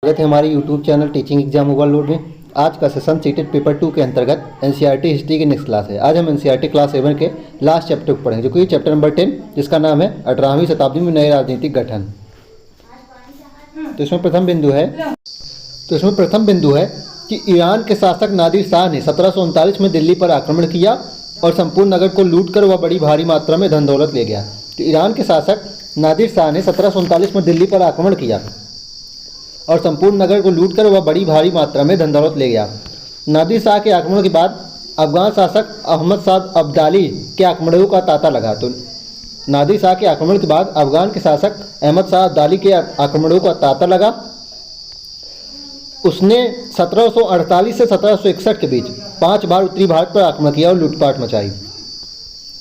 स्वागत है हमारे YouTube channel teaching exam overload में। आज का सेशन सीटेड पेपर 2 के अंतर्गत एनसीईआरटी हिस्ट्री की नेक्स्ट क्लास है। आज हम एनसीईआरटी क्लास 7 के लास्ट चैप्टर को पढ़ेंगे, जो कि चैप्टर नंबर 10, जिसका नाम है 18वीं शताब्दी में नए राजनीतिक गठन। तो इसमें प्रथम बिंदु है कि ईरान के शासक नादिर शाह ने 1739 में दिल्ली पर आक्रमण किया और संपूर्ण नगर को लूटकर वह बड़ी भारी मात्रा में धन दौलत ले गया। तो ईरान के शासक नादिर शाह ने 1739 में दिल्ली पर आक्रमण किया और संपूर्ण नगर को लूटकर वह बड़ी भारी मात्रा में धन दौलत ले गया। नादिर शाह के आक्रमण के बाद अफगान शासक अहमद शाह अब्दाली के आक्रमणों का तांता लगा। तो नादिर शाह के आक्रमण के बाद अफगान के शासक अहमद शाह अब्दाली के आक्रमणों का तांता लगा। उसने 1748 से 1761 के बीच 5 बार उत्तरी भारत पर आक्रमण किया और लूटपाट मचाई।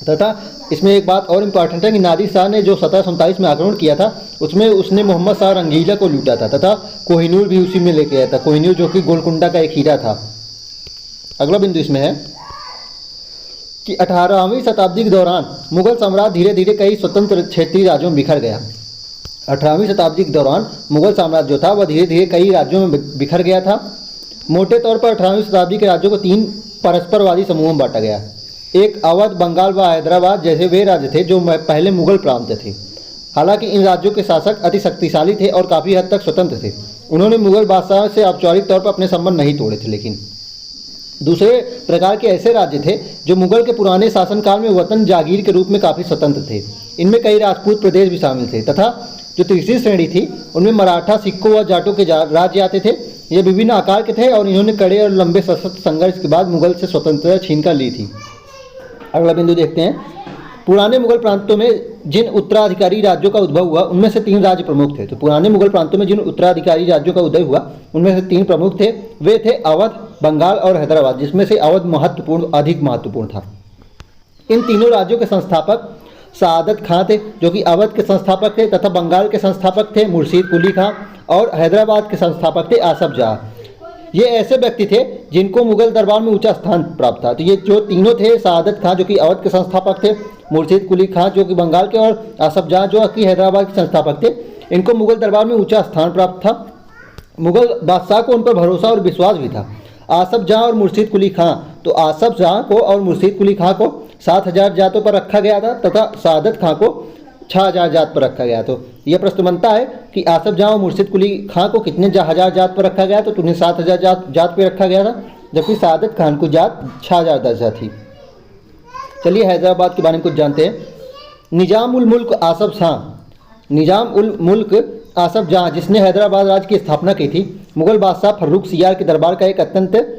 तथा इसमें एक बात और इम्पॉर्टेंट है कि नादिर शाह ने जो 1747 में आक्रमण किया था, उसमें उसने मोहम्मद शाह रंगीला को लूटा था तथा कोहिनूर भी उसी में लेके आया था। कोहिनूर जो कि गोलकुंडा का एक हीरा था। अगला बिंदु इसमें है कि 18वीं शताब्दी के दौरान मुगल साम्राज्य धीरे धीरे कई स्वतंत्र क्षेत्रीय राज्यों में बिखर गया। 18वीं शताब्दी के दौरान मुगल साम्राज्य जो था वह धीरे धीरे कई राज्यों में बिखर गया था। मोटे तौर पर 18वीं शताब्दी के राज्यों को 3 परस्परवादी समूहों में बांटा गया। एक अवध, बंगाल व हैदराबाद जैसे वे राज्य थे जो पहले मुगल प्रांत थे। हालांकि इन राज्यों के शासक अति शक्तिशाली थे और काफ़ी हद तक स्वतंत्र थे। उन्होंने मुगल बादशाह से औपचारिक तौर पर अपने संबंध नहीं तोड़े थे। लेकिन दूसरे प्रकार के ऐसे राज्य थे जो मुगल के पुराने शासनकाल में वतन जागीर के रूप में काफ़ी स्वतंत्र थे। इनमें कई राजपूत प्रदेश भी शामिल थे। तथा जो तीसरी श्रेणी थी उनमें मराठा, सिक्कों व जाटों के राज्य आते थे। ये विभिन्न आकार के थे और इन्होंने कड़े और लंबे सशस्त्र संघर्ष के बाद मुगल से स्वतंत्रता छीन कर ली थी। अगला बिंदु देखते हैं। पुराने मुगल प्रांतों में जिन उत्तराधिकारी राज्यों का उद्भव हुआ उनमें से 3 राज्य प्रमुख थे। तो पुराने मुगल प्रांतों में जिन उत्तराधिकारी राज्यों का उदय हुआ उनमें से 3 प्रमुख थे। वे थे अवध, बंगाल और हैदराबाद, जिसमें से अवध अधिक महत्वपूर्ण था। इन तीनों राज्यों के संस्थापक सआदत खां थे, जो कि अवध के संस्थापक थे, तथा बंगाल के संस्थापक थे मुर्शीद कुली खां और हैदराबाद के संस्थापक थे आसफ जाह। ये ऐसे व्यक्ति थे जिनको मुगल दरबार में ऊंचा स्थान प्राप्त था। तो ये जो तीनों थे, सआदत खां जो कि अवध के संस्थापक थे, मुर्शीद कुली खां जो कि बंगाल के और आसफ जाह जो कि हैदराबाद के संस्थापक थे, इनको मुगल दरबार में ऊंचा स्थान प्राप्त था। मुगल बादशाह को उन पर भरोसा और विश्वास भी था। आसफ जाह और मुर्शीद कुली खां, तो आसफ जाह को और मुर्शीद कुली खां को 7000 जातों पर रखा गया था तथा सआदत खां को 6000 जात पर रखा गया। तो यह प्रश्न बनता है कि आसफ जाह और मुर्शीद कुली खां को कितने 1000 जात पर रखा गया? तो उन्हें 7000 जात पर रखा गया था, जबकि सआदत खान को जात 6000 दर्जा थी। चलिए हैदराबाद के बारे में कुछ जानते हैं। निजाम उल मुल्क आसफ जाह जिसने हैदराबाद राज्य की स्थापना की थी, मुगल बादशाह फर्रुख सियार के दरबार का एक अत्यंत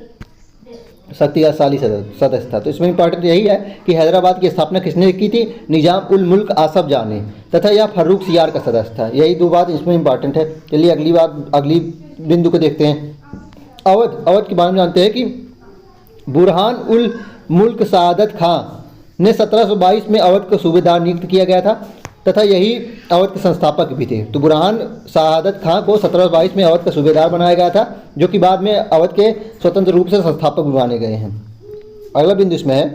शक्तिशाली सदस्य था। तो इसमें इंपॉर्टेंट यही है कि हैदराबाद की स्थापना किसने की थी? निजाम उल मुल्क आसफ जाह ने, तथा यह फर्रुख सियार का सदस्य था। यही 2 बात इसमें इंपॉर्टेंट है। चलिए अगली बिंदु को देखते हैं। अवध के बारे में जानते हैं कि बुरहान उल मुल्क सआदत खां ने 1722 में अवध को सूबेदार नियुक्त किया गया था तथा यही अवध के संस्थापक भी थे। तो बुरहान सआदत खां को 1722 में अवध का सूबेदार बनाया गया था, जो कि बाद में अवध के स्वतंत्र रूप से संस्थापक भी माने गए हैं। अगला बिंदु इसमें है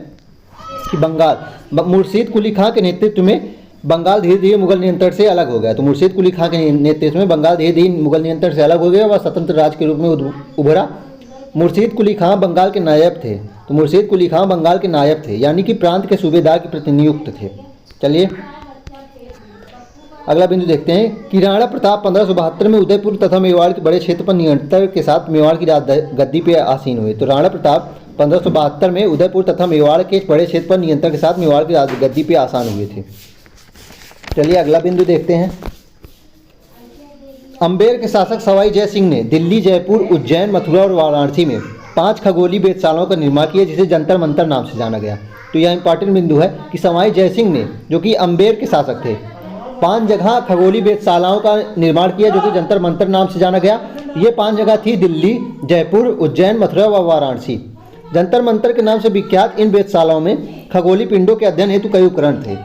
कि बंगाल मुर्शीद कुली खां के नेतृत्व में बंगाल धीरे धीरे मुगल नियंत्रण से अलग हो गया। तो मुर्शीद कुली खां के नेतृत्व में बंगाल धीरे धीरे मुगल नियंत्रण से अलग हो गया, वह स्वतंत्र राज्य के रूप में उभरा। मुर्शीद कुली खां बंगाल के नायब थे। तो मुर्शीद कुली खां बंगाल के नायब थे, यानी कि प्रांत के सूबेदार के प्रति नियुक्त थे। चलिए अगला बिंदु देखते हैं कि राणा प्रताप 1572 में उदयपुर तथा मेवाड़ के बड़े क्षेत्र पर नियंत्रण के साथ मेवाड़ की गद्दी पर आसीन हुए। तो राणा प्रताप 1572 में उदयपुर तथा मेवाड़ के बड़े क्षेत्र पर नियंत्रण के साथ मेवाड़ की गद्दी पर आसीन हुए थे। चलिए अगला बिंदु देखते हैं। अम्बेर के शासक सवाई जय सिंह ने दिल्ली, जयपुर, उज्जैन, मथुरा और वाराणसी में 5 खगोलीय वेधशालाओं का निर्माण किया, जिसे जंतर मंतर नाम से जाना गया। तो यह इंपॉर्टेंट बिंदु है कि सवाई जय सिंह ने, जो कि अम्बेर के शासक थे, 5 जगह खगोलीय वेधशालाओं का निर्माण किया, जो कि जंतर मंतर नाम से जाना गया। ये 5 जगह थी दिल्ली, जयपुर, उज्जैन, मथुरा व वाराणसी। जंतर मंतर के नाम से विख्यात इन वेधशालाओं में खगोलीय पिंडों के अध्ययन हेतु कई उपकरण थे।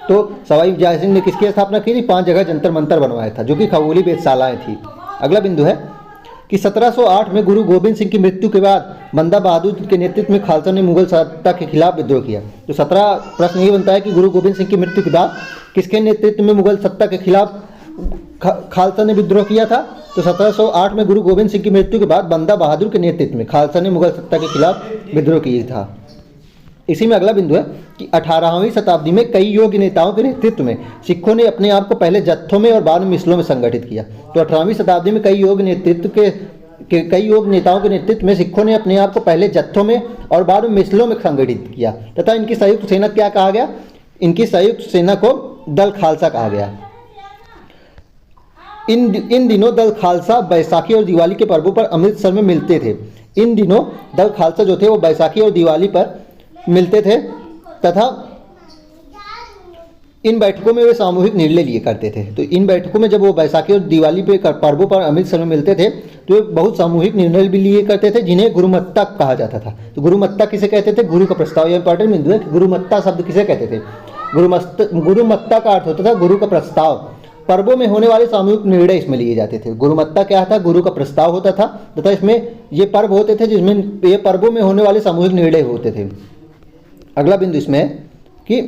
तो सवाई जय सिंह ने किसकी स्थापना की थी? 5 जगह जंतर मंतर बनवाया था, जो कि खगोलीय वेधशालाएं थी। अगला बिंदु है कि 1708 में गुरु गोविंद सिंह की मृत्यु के बाद बंदा बहादुर के नेतृत्व में खालसा ने मुगल सत्ता के खिलाफ विद्रोह किया। तो 17 प्रश्न ये बनता है कि गुरु गोविंद सिंह की मृत्यु के बाद किसके नेतृत्व में मुगल सत्ता के खिलाफ खालसा ने विद्रोह किया था। तो 1708 में गुरु गोविंद सिंह की मृत्यु के बाद बंदा बहादुर के नेतृत्व में खालसा ने मुगल सत्ता के खिलाफ विद्रोह किया था। इसी में अगला बिंदु है कि 18वीं शताब्दी में कई योग्य नेताओं के नेतृत्व में सिखों ने अपने आप को पहले जत्थों में और बाद में मिसलों में संगठित किया। तो 18वीं शताब्दी में कई योग्य नेताओं के नेतृत्व में सिखों ने अपने आप को पहले जत्थों में और बाद में मिसलों में संगठित किया तथा इनकी संयुक्त सेना क्या कहा गया? इनकी संयुक्त सेना को दल खालसा कहा गया। इन दिनों दल खालसा बैसाखी और दिवाली के पर्वों पर अमृतसर में मिलते थे। इन दिनों दल खालसा जो थे वो बैसाखी और दिवाली पर मिलते थे तथा इन बैठकों में वे सामूहिक निर्णय लिए करते थे। तो इन बैठकों में जब वो बैसाखी और दिवाली पे पर्वों पर अमृतसर में मिलते थे तो वे बहुत सामूहिक निर्णय भी लिए करते थे जिन्हें गुरुमत्ता कहा जाता था। तो गुरुमत्ता किसे कहते थे? गुरु का प्रस्ताव। यह इंपॉर्टेंट बिंदु है कि गुरुमत्ता शब्द किसे कहते थे? गुरुमत्ता का अर्थ होता था गुरु का प्रस्ताव। पर्वों में होने वाले सामूहिक निर्णय इसमें लिए जाते थे। गुरुमत्ता क्या था? गुरु का प्रस्ताव होता था तथा इसमें ये पर्व होते थे जिसमें ये पर्वों में होने वाले सामूहिक निर्णय होते थे। अगला बिंदु इसमें है कि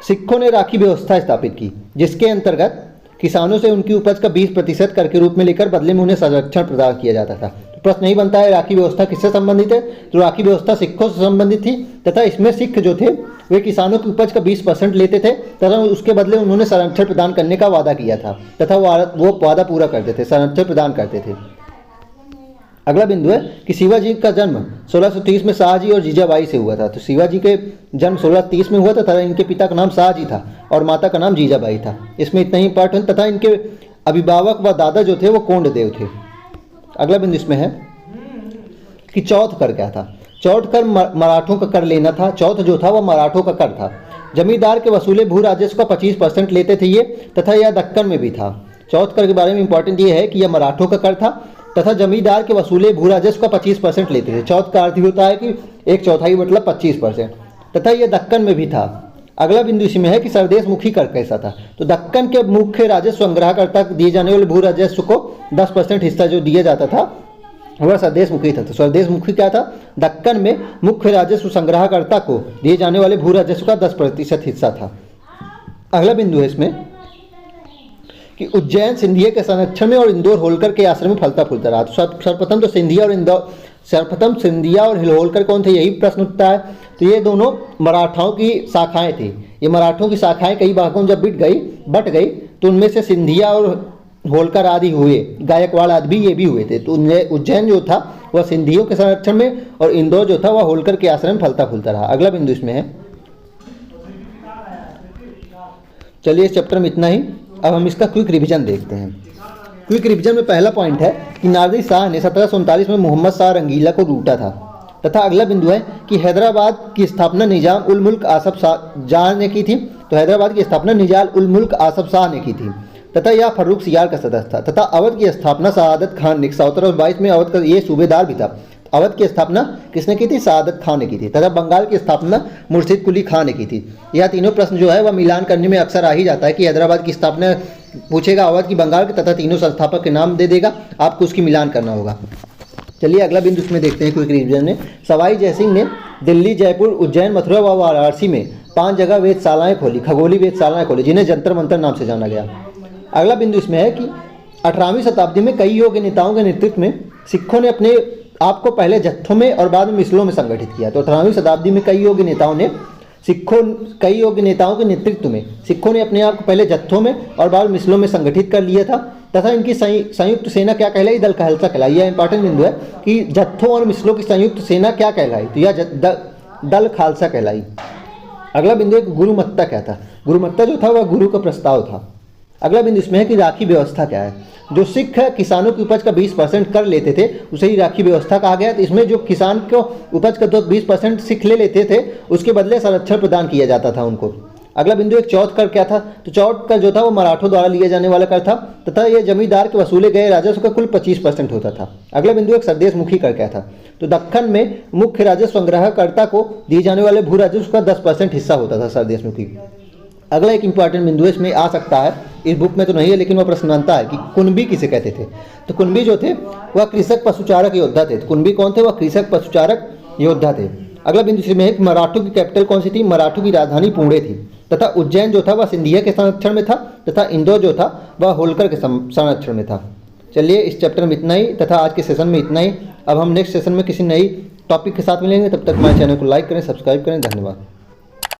सिखों ने राखी व्यवस्था स्थापित की जिसके अंतर्गत किसानों से उनकी उपज का 20% कर के रूप में लेकर बदले में उन्हें संरक्षण प्रदान किया जाता था। तो प्रश्न नहीं बनता है राखी व्यवस्था किससे संबंधित है? तो राखी व्यवस्था सिखों से संबंधित थी तथा इसमें सिख जो थे वे किसानों की उपज का 20% लेते थे तथा उसके बदले उन्होंने संरक्षण प्रदान करने का वादा किया था तथा वो वादा पूरा करते थे, संरक्षण प्रदान करते थे। अगला बिंदु है कि शिवाजी का जन्म 1630 में शाहजी और जीजाबाई से हुआ था। तो शिवाजी के जन्म 1630 में हुआ था तथा इनके पिता का नाम शाहजी था और माता का नाम जीजाबाई था। इसमें इतना ही इंपॉर्टेंट तथा इनके अभिभावक व दादा जो थे वो कोंडदेव थे। अगला बिंदु इसमें है कि चौथ कर क्या था? चौथ कर मराठों का कर लेना था। चौथ जो था वह मराठों का कर था। जमींदार के वसूले भू राजस्व का 25% लेते थे ये तथा यह दक्कन में भी था। चौथ कर के बारे में इंपॉर्टेंट ये है कि यह मराठों का कर था तथा जमींदार के वसूले भू राजस्व का 25% लेते थे। चौथ का अर्थ होता है कि 1/4 मतलब 25% तथा यह दक्कन में भी था। अगला बिंदु इसमें है कि सरदेश मुखी कर कैसा था? तो दक्कन के मुख्य राजस्व संग्रहकर्ता दिए जाने वाले भू राजस्व को 10% हिस्सा जो दिया जाता था वह सरदेश मुखी था। तो सरदेश मुखी क्या था? दक्कन में मुख्य राजस्व संग्रहकर्ता को दिए जाने वाले भू राजस्व का 10% हिस्सा था। अगला बिंदु है इसमें कि उज्जैन सिंधिया के संरक्षण में और इंदौर होलकर के आश्रम में फलता फूलता रहा। तो सर्वप्रथम तो सिंधिया और होलकर कौन थे? यही प्रश्न उठता है। तो ये दोनों मराठाओं की शाखाएं थी। ये मराठों की शाखाएं कई भागों में जब बट गई तो उनमें से सिंधिया और होलकर आदि हुए, गायकवाड़ आदि भी ये भी हुए थे। तो उज्जैन जो था वह सिंधियों के संरक्षण में और इंदौर जो था वह होलकर के आश्रम में फलता फूलता रहा। अगला बिंदु इसमें है, चलिए इस चैप्टर में इतना ही। अब हम इसका क्विक रिवीजन देखते हैं। क्विक रिवीजन में पहला पॉइंट है कि नादिर शाह ने 1739 में मोहम्मद शाह रंगीला को लूटा था तथा अगला बिंदु है कि हैदराबाद की स्थापना निजाम उल मुल्क आसफ शाह ने की थी। तो हैदराबाद की स्थापना निजाम उल मुल्क आसफ शाह ने की थी तथा यह फर्रुख सियार का सदस्य था तथा अवध की स्थापना सआदत खान ने 1722 में अवध का ये सूबेदार भी था। अवध की स्थापना किसने की थी? सआदत खान ने की थी तथा बंगाल की स्थापना मुर्शिद कुली खान ने की थी। यह तीनों प्रश्न जो है वह मिलान करने में अक्सर आ ही जाता है कि हैदराबाद की स्थापना पूछेगा, अवध की बंगाल के तथा तीनों संस्थापक के नाम दे देगा, आपको उसकी मिलान करना होगा। चलिए अगला बिंदु उसमें देखते हैं क्विक रिवीजन में। सवाई जयसिंह ने दिल्ली, जयपुर, उज्जैन, मथुरा व वाराणसी में 5 जगह वेधशालाएँ खोली, खगोली वेधशालाएँ खोली जिन्हें जंतर मंतर नाम से जाना गया। अगला बिंदु इसमें है कि 18वीं शताब्दी में कई योग्य नेताओं के नेतृत्व में सिखों ने अपने आपको पहले जत्थों में और बाद में मिसलों में संगठित किया। तो 18वीं शताब्दी में कई योग्य नेताओं के नेतृत्व में सिखों ने अपने आप को पहले जत्थों में और बाद में मिसलों में संगठित कर लिया था तथा इनकी संयुक्त सेना क्या कहलाई? दल खालसा कहलाई। यह इंपॉर्टेंट बिंदु है कि जत्थों और मिसलों की संयुक्त सेना क्या कहलाई? तो यह दल खालसा कहलाई। अगला बिंदु है कि गुरुमत्ता क्या था? गुरुमत्ता जो था वह गुरु का प्रस्ताव था। अगला बिंदु इसमें है कि राखी व्यवस्था क्या है? जो सिख किसानों की उपज का 20% कर लेते थे उसे ही राखी व्यवस्था कहा गया। तो इसमें जो किसान को उपज का 20% सिख ले लेते थे उसके बदले संरक्षण प्रदान किया जाता था उनको। अगला बिंदु एक चौथ कर क्या था? तो चौथ कर जो था वो मराठों द्वारा लिया जाने वाला कर था तथा यह जमींदार के वसूले गए राजस्व का कुल 25% होता था। अगला बिंदु एक सरदेश मुखी कर क्या था? तो दक्कन में मुख्य राजस्व संग्रहकर्ता को दिए जाने वाले भू राजस्व का 10% हिस्सा होता था सरदेश मुखी। अगला एक इंपॉर्टेंट बिंदु इसमें आ सकता है, इस बुक में तो नहीं है लेकिन वह प्रश्न बनता है कि कुणबी किसे कहते थे? तो कुणबी जो थे वह कृषक पशुचारक योद्धा थे। तो कुणबी कौन थे? वह कृषक पशुचारक योद्धा थे। अगला बिंदु इसमें है कि मराठों की कैपिटल कौन सी थी? मराठों की राजधानी पुणे थी तथा उज्जैन जो था वह सिंधिया के संरक्षण में था तथा इंदौर जो था वह होलकर के संरक्षण में था। चलिए इस चैप्टर में इतना ही तथा आज के सेशन में इतना ही। अब हम नेक्स्ट सेशन में किसी नई टॉपिक के साथ मिलेंगे। तब तक हमारे चैनल को लाइक करें, सब्सक्राइब करें। धन्यवाद।